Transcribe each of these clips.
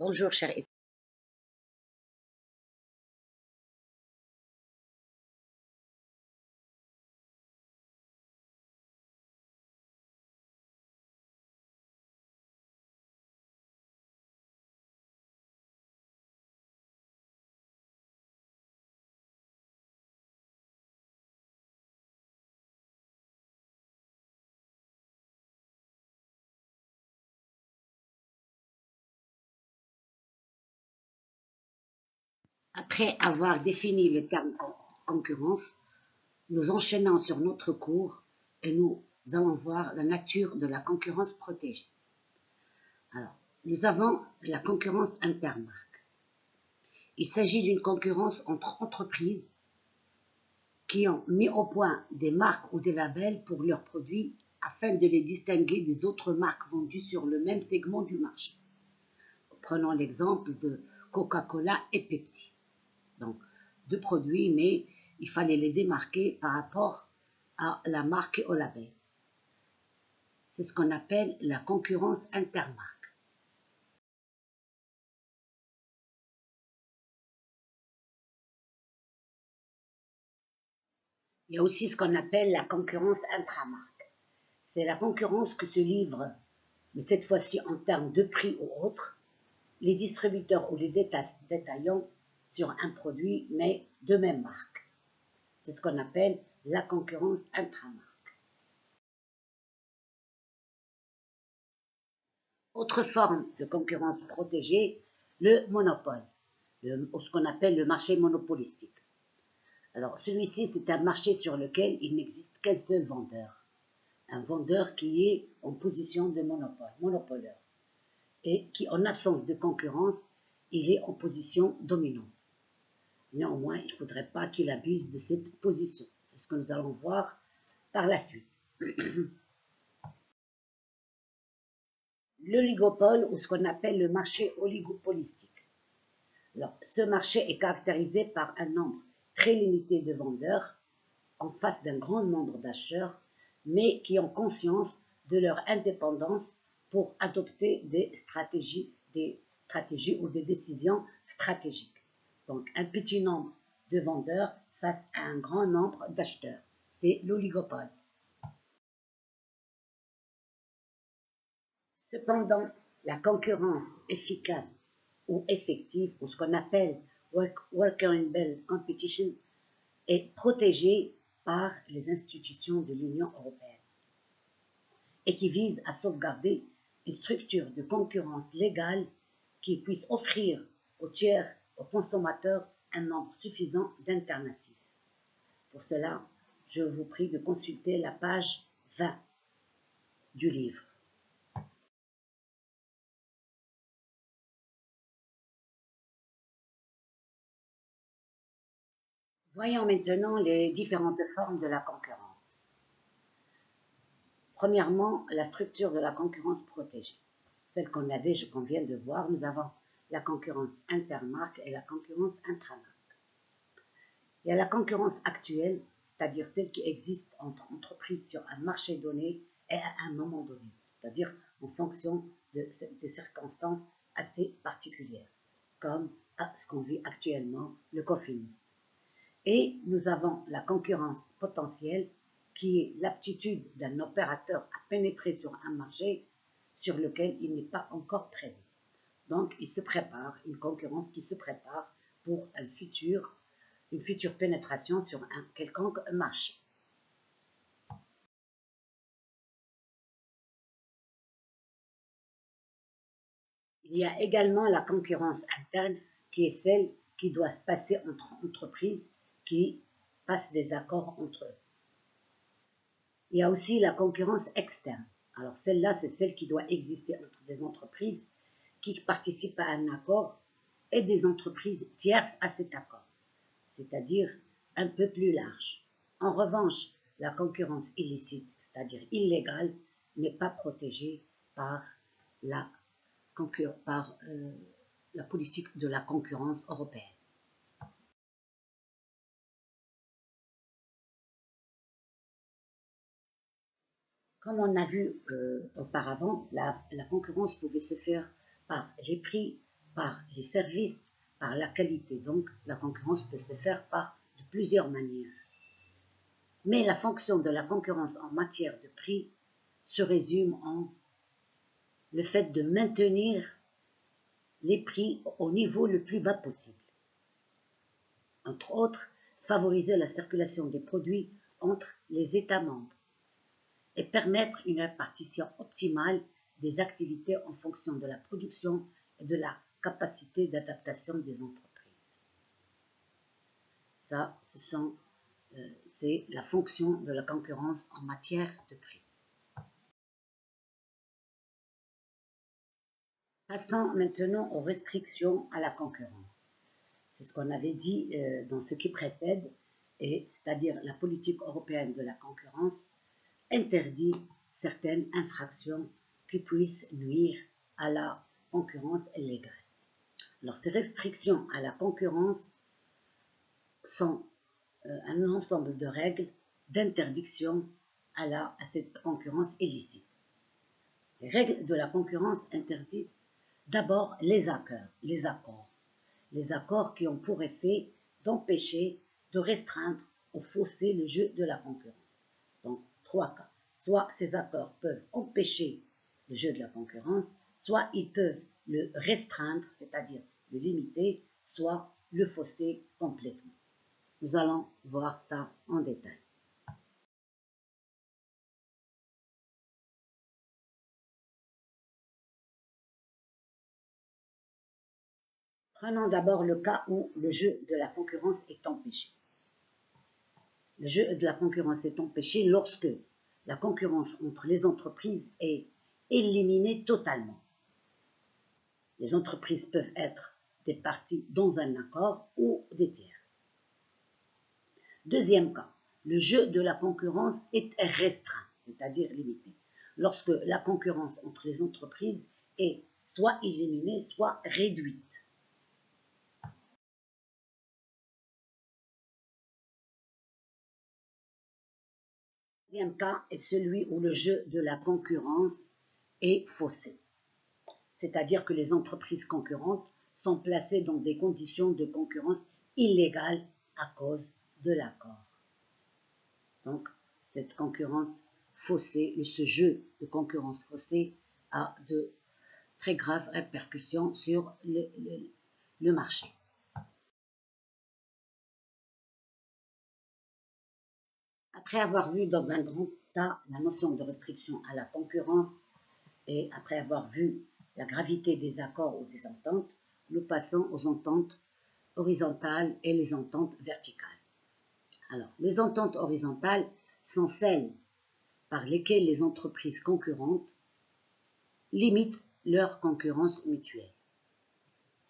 Bonjour, chers étudiants. Après avoir défini le terme concurrence, nous enchaînons sur notre cours et nous allons voir la nature de la concurrence protégée. Alors, nous avons la concurrence intermarque. Il s'agit d'une concurrence entre entreprises qui ont mis au point des marques ou des labels pour leurs produits afin de les distinguer des autres marques vendues sur le même segment du marché. Prenons l'exemple de Coca-Cola et Pepsi. Donc, deux produits, mais il fallait les démarquer par rapport à la marque et au label. C'est ce qu'on appelle la concurrence intermarque. Il y a aussi ce qu'on appelle la concurrence intramarque. C'est la concurrence que se livrent, mais cette fois-ci en termes de prix ou autre, les distributeurs ou les détaillants sur un produit, mais de même marque. C'est ce qu'on appelle la concurrence intramarque. Autre forme de concurrence protégée, le monopole, ce qu'on appelle le marché monopolistique. Alors, celui-ci, c'est un marché sur lequel il n'existe qu'un seul vendeur. Un vendeur qui est en position de monopoleur. Et qui, en absence de concurrence, il est en position dominante. Néanmoins, il ne faudrait pas qu'il abuse de cette position. C'est ce que nous allons voir par la suite. L'oligopole, ou ce qu'on appelle le marché oligopolistique. Alors, ce marché est caractérisé par un nombre très limité de vendeurs en face d'un grand nombre d'acheteurs, mais qui ont conscience de leur indépendance pour adopter des stratégies ou des décisions stratégiques. Donc, un petit nombre de vendeurs face à un grand nombre d'acheteurs. C'est l'oligopole. Cependant, la concurrence efficace ou effective, ou ce qu'on appelle workable competition, est protégée par les institutions de l'Union européenne et qui vise à sauvegarder une structure de concurrence légale qui puisse offrir aux tiers, aux consommateurs, un nombre suffisant d'alternatives. Pour cela, je vous prie de consulter la page 20 du livre. Voyons maintenant les différentes formes de la concurrence. Premièrement, la structure de la concurrence protégée. Celle qu'on vient de voir, nous avons la concurrence intermarque et la concurrence intramarque. Il y a la concurrence actuelle, c'est-à-dire celle qui existe entre entreprises sur un marché donné et à un moment donné, c'est-à-dire en fonction de circonstances assez particulières, comme ce qu'on vit actuellement, le confinement. Et nous avons la concurrence potentielle, qui est l'aptitude d'un opérateur à pénétrer sur un marché sur lequel il n'est pas encore présent. Donc, il se prépare, une concurrence qui se prépare pour une future pénétration sur un quelconque marché. Il y a également la concurrence interne, qui est celle qui doit se passer entre entreprises qui passent des accords entre eux. Il y a aussi la concurrence externe. Alors celle-là, c'est celle qui doit exister entre des entreprises qui participent à un accord et des entreprises tierces à cet accord, c'est-à-dire un peu plus large. En revanche, la concurrence illicite, c'est-à-dire illégale, n'est pas protégée par la politique de la concurrence européenne. Comme on a vu auparavant, la concurrence pouvait se faire par les prix par les services, par la qualité. Donc, la concurrence peut se faire de plusieurs manières. Mais la fonction de la concurrence en matière de prix se résume en le fait de maintenir les prix au niveau le plus bas possible. Entre autres, favoriser la circulation des produits entre les États membres et permettre une répartition optimale des activités en fonction de la production et de la capacité d'adaptation des entreprises. Ça, c'est la fonction de la concurrence en matière de prix. Passons maintenant aux restrictions à la concurrence. C'est ce qu'on avait dit dans ce qui précède, c'est-à-dire la politique européenne de la concurrence interdit certaines infractions qui puissent nuire à la concurrence illégale. Alors, ces restrictions à la concurrence sont un ensemble de règles d'interdiction à cette concurrence illicite. Les règles de la concurrence interdisent d'abord les accords qui ont pour effet d'empêcher, de restreindre ou fausser le jeu de la concurrence. Donc, 3 cas. Soit ces accords peuvent empêcher le jeu de la concurrence, soit ils peuvent le restreindre, c'est-à-dire le limiter, soit le fausser complètement. Nous allons voir ça en détail. Prenons d'abord le cas où le jeu de la concurrence est empêché. Le jeu de la concurrence est empêché lorsque la concurrence entre les entreprises est éliminée totalement. Les entreprises peuvent être des parties dans un accord ou des tiers. Deuxième cas, le jeu de la concurrence est restreint, c'est-à-dire limité, lorsque la concurrence entre les entreprises est soit éliminée, soit réduite. Le deuxième cas est celui où le jeu de la concurrence est faussé, c'est-à-dire que les entreprises concurrentes sont placées dans des conditions de concurrence illégales à cause de l'accord. Donc, cette concurrence faussée, ce jeu de concurrence faussée a de très graves répercussions sur le marché. Après avoir vu dans un grand tas la notion de restriction à la concurrence et après avoir vu la gravité des accords ou des ententes, nous passons aux ententes horizontales et les ententes verticales. Alors, les ententes horizontales sont celles par lesquelles les entreprises concurrentes limitent leur concurrence mutuelle.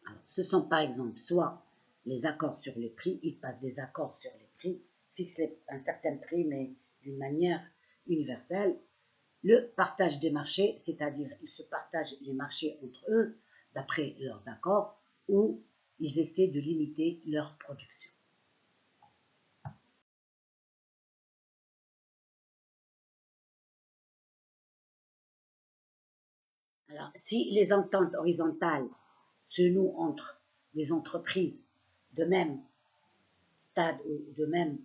Alors, ce sont par exemple soit les accords sur les prix, ils passent des accords sur les prix, fixent un certain prix mais d'une manière universelle. Le partage des marchés, c'est-à-dire ils se partagent les marchés entre eux d'après leurs accords ou ils essaient de limiter leur production. Alors, si les ententes horizontales se nouent entre des entreprises de même stade ou de même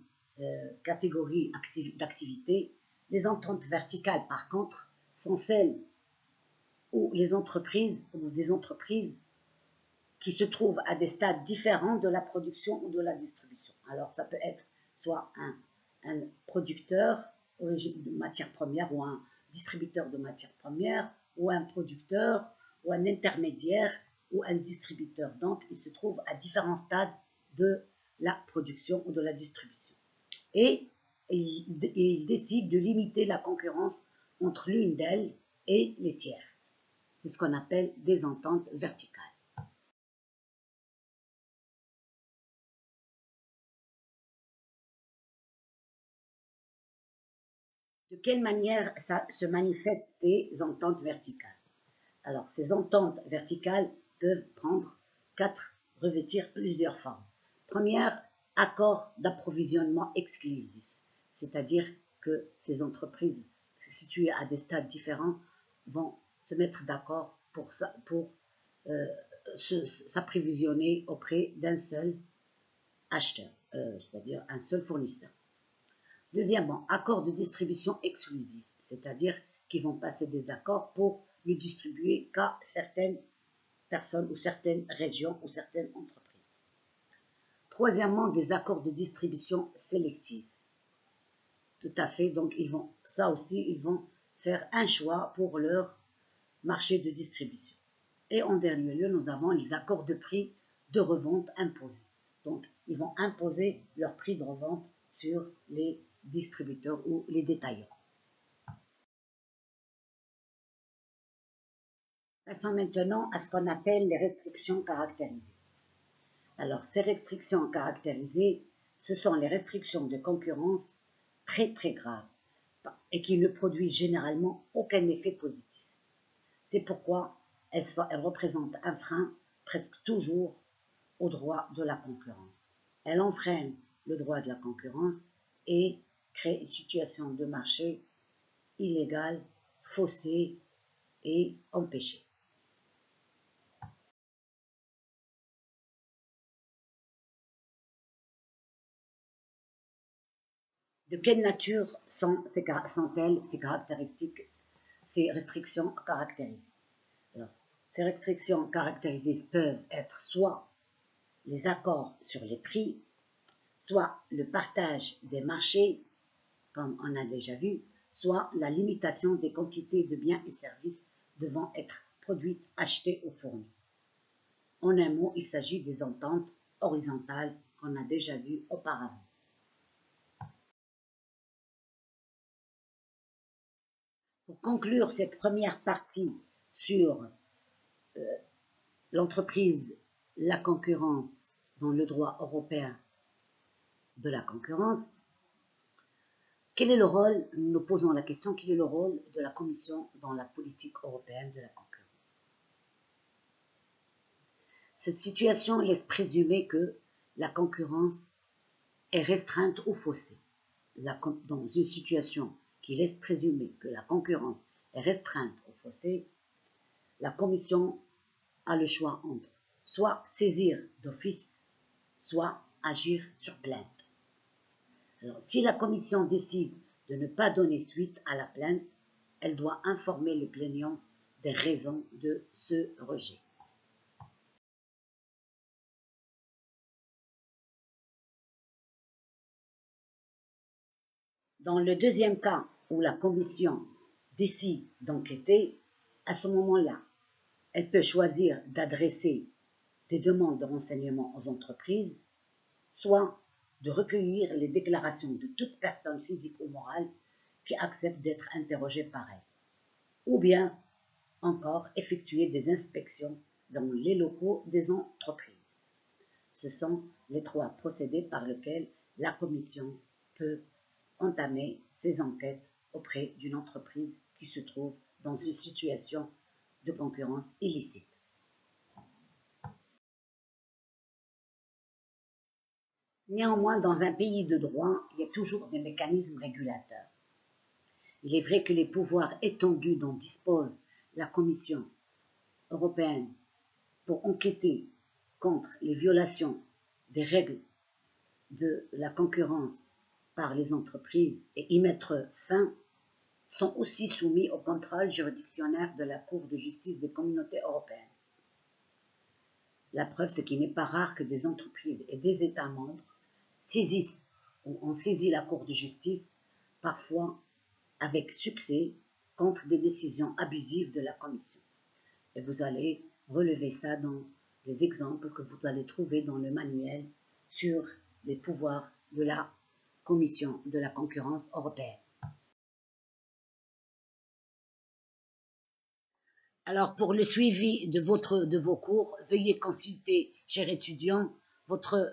catégorie d'activité, les ententes verticales, par contre, sont celles où des entreprises qui se trouvent à des stades différents de la production ou de la distribution. Alors, ça peut être soit un producteur de matières premières ou un distributeur de matières premières ou un producteur ou un intermédiaire ou un distributeur. Donc, ils se trouvent à différents stades de la production ou de la distribution. Et ils décident de limiter la concurrence entre l'une d'elles et les tierces. C'est ce qu'on appelle des ententes verticales. De quelle manière ça se manifeste ces ententes verticales? Alors, ces ententes verticales peuvent revêtir plusieurs formes. Première, accord d'approvisionnement exclusif, c'est-à-dire que ces entreprises situées à des stades différents vont se mettre d'accord pour s'apprévisionner auprès d'un seul acheteur, c'est-à-dire un seul fournisseur. Deuxièmement, accord de distribution exclusif, c'est-à-dire qu'ils vont passer des accords pour ne distribuer qu'à certaines personnes ou certaines régions ou certaines entreprises. Troisièmement, des accords de distribution sélective. Tout à fait, donc ils vont faire un choix pour leur marché de distribution. Et en dernier lieu, nous avons les accords de prix de revente imposés. Donc, ils vont imposer leur prix de revente sur les distributeurs ou les détaillants. Passons maintenant à ce qu'on appelle les restrictions caractérisées. Alors, ces restrictions caractérisées, ce sont les restrictions de concurrence très très graves et qui ne produisent généralement aucun effet positif. C'est pourquoi elles représentent un frein presque toujours au droit de la concurrence. Elles enfreignent le droit de la concurrence et créent une situation de marché illégale, faussée et empêchée. De quelle nature sont-elles ces caractéristiques, ces restrictions caractérisées? Alors, ces restrictions caractérisées peuvent être soit les accords sur les prix, soit le partage des marchés, comme on a déjà vu, soit la limitation des quantités de biens et services devant être produites, achetées ou fournies. En un mot, il s'agit des ententes horizontales qu'on a déjà vues auparavant. Pour conclure cette première partie sur l'entreprise, la concurrence dans le droit européen de la concurrence, quel est le rôle, nous nous posons la question, quel est le rôle de la Commission dans la politique européenne de la concurrence? Cette situation laisse présumer que la concurrence est restreinte ou faussée. Dans une situation qui laisse présumer que la concurrence est restreinte ou faussée, la Commission a le choix entre soit saisir d'office, soit agir sur plainte. Alors, si la Commission décide de ne pas donner suite à la plainte, elle doit informer le plaignant des raisons de ce rejet. Dans le deuxième cas où la Commission décide d'enquêter, à ce moment-là, elle peut choisir d'adresser des demandes de renseignements aux entreprises, soit de recueillir les déclarations de toute personne physique ou morale qui accepte d'être interrogée par elle, ou bien encore effectuer des inspections dans les locaux des entreprises. Ce sont les trois procédés par lesquels la Commission peut entamer ses enquêtes auprès d'une entreprise qui se trouve dans une situation de concurrence illicite. Néanmoins, dans un pays de droit, il y a toujours des mécanismes régulateurs. Il est vrai que les pouvoirs étendus dont dispose la Commission européenne pour enquêter contre les violations des règles de la concurrence par les entreprises et y mettre fin sont aussi soumis au contrôle juridictionnel de la Cour de justice des communautés européennes. La preuve, c'est qu'il n'est pas rare que des entreprises et des États membres saisissent ou ont saisi la Cour de justice, parfois avec succès, contre des décisions abusives de la Commission. Et vous allez relever ça dans les exemples que vous allez trouver dans le manuel sur les pouvoirs de la Commission de la concurrence européenne. Alors, pour le suivi de vos cours, veuillez consulter, chers étudiants, votre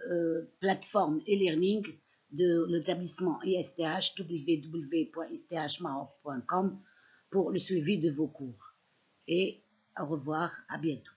plateforme e-learning de l'établissement ISTH, www.isthmaroc.com, pour le suivi de vos cours. Et au revoir, à bientôt.